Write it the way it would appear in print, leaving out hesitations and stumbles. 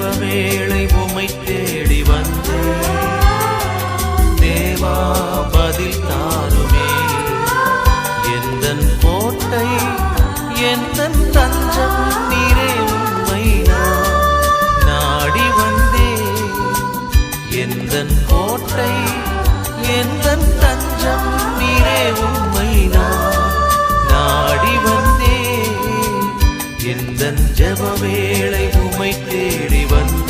வேளை உம்மை தேடி வந்தேன். தேவா பதில் தாருமே. எந்தன் கோட்டை எந்தன் தஞ்சம் நீரே, உம்மை நான் நாடி வந்தேன். எந்தன் கோட்டை எந்தன் தஞ்சம் நீரே, உம்மை நான் நாடி வந்தேன். எந்தன் ஜெப வேளை உம்மை தேடி வந்தேன்.